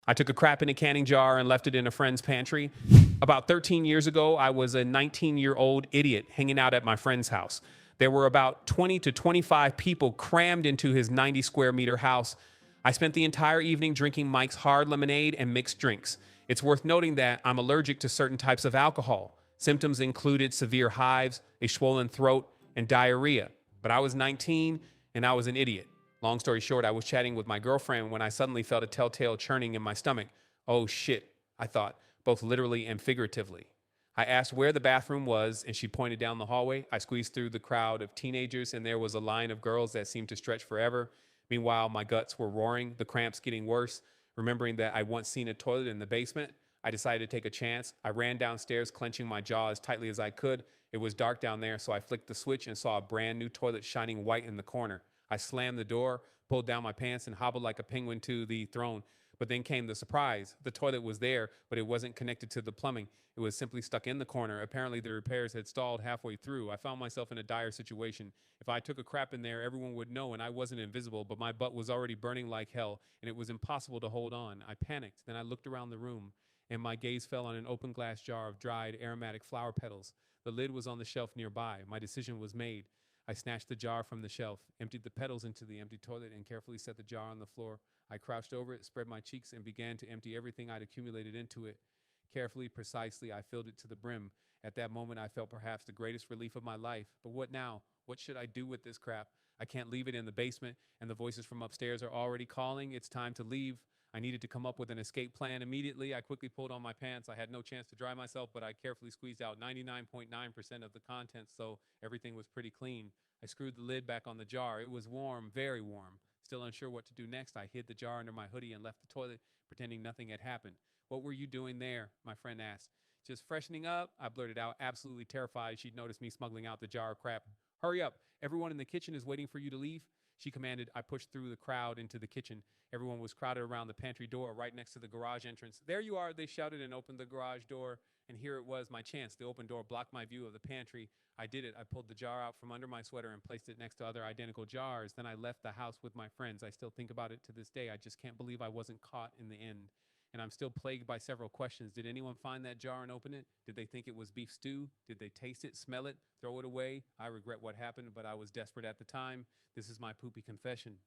I took a crap in a canning jar and left it in a friend's pantry. About 13 years ago, I was a 19-year-old idiot hanging out at my friend's house. There were about 20 to 25 people crammed into his 90 square meter house. I spent the entire evening drinking Mike's hard lemonade and mixed drinks. It's worth noting that I'm allergic to certain types of alcohol. Symptoms included severe hives, a swollen throat, and diarrhea. But I was 19 and I was an idiot. Long story short, I was chatting with my girlfriend when I suddenly felt a telltale churning in my stomach. Oh shit, I thought, both literally and figuratively. I asked where the bathroom was, and she pointed down the hallway. I squeezed through the crowd of teenagers, and there was a line of girls that seemed to stretch forever. Meanwhile, my guts were roaring, the cramps getting worse. Remembering that I'd once seen a toilet in the basement, I decided to take a chance. I ran downstairs, clenching my jaw as tightly as I could. It was dark down there, so I flicked the switch and saw a brand new toilet shining white in the corner. I slammed the door, pulled down my pants, and hobbled like a penguin to the throne. But then came the surprise. The toilet was there, but it wasn't connected to the plumbing. It was simply stuck in the corner. Apparently, the repairs had stalled halfway through. I found myself in a dire situation. If I took a crap in there, everyone would know, and I wasn't invisible, but my butt was already burning like hell, and it was impossible to hold on. I panicked. Then I looked around the room, and my gaze fell on an open glass jar of dried aromatic flower petals. The lid was on the shelf nearby. My decision was made. I snatched the jar from the shelf, emptied the petals into the empty toilet, and carefully set the jar on the floor. I crouched over it, spread my cheeks, and began to empty everything I'd accumulated into it. Carefully, precisely, I filled it to the brim. At that moment, I felt perhaps the greatest relief of my life. But what now? What should I do with this crap? I can't leave it in the basement, and the voices from upstairs are already calling. It's time to leave. I needed to come up with an escape plan immediately. I quickly pulled on my pants. I had no chance to dry myself, but I carefully squeezed out 99.9% of the contents, so everything was pretty clean. I screwed the lid back on the jar. It was warm, very warm. Still unsure what to do next, I hid the jar under my hoodie and left the toilet, pretending nothing had happened. What were you doing there? My friend asked. Just freshening up, I blurted out, absolutely terrified she'd noticed me smuggling out the jar of crap. Hurry up. Everyone in the kitchen is waiting for you to leave. She commanded. I pushed through the crowd into the kitchen. Everyone was crowded around the pantry door right next to the garage entrance. There you are, they shouted and opened the garage door. And here it was, my chance. The open door blocked my view of the pantry. I did it. I pulled the jar out from under my sweater and placed it next to other identical jars. Then I left the house with my friends. I still think about it to this day. I just can't believe I wasn't caught in the end. And I'm still plagued by several questions. Did anyone find that jar and open it? Did they think it was beef stew? Did they taste it, smell it, throw it away? I regret what happened, but I was desperate at the time. This is my poopy confession.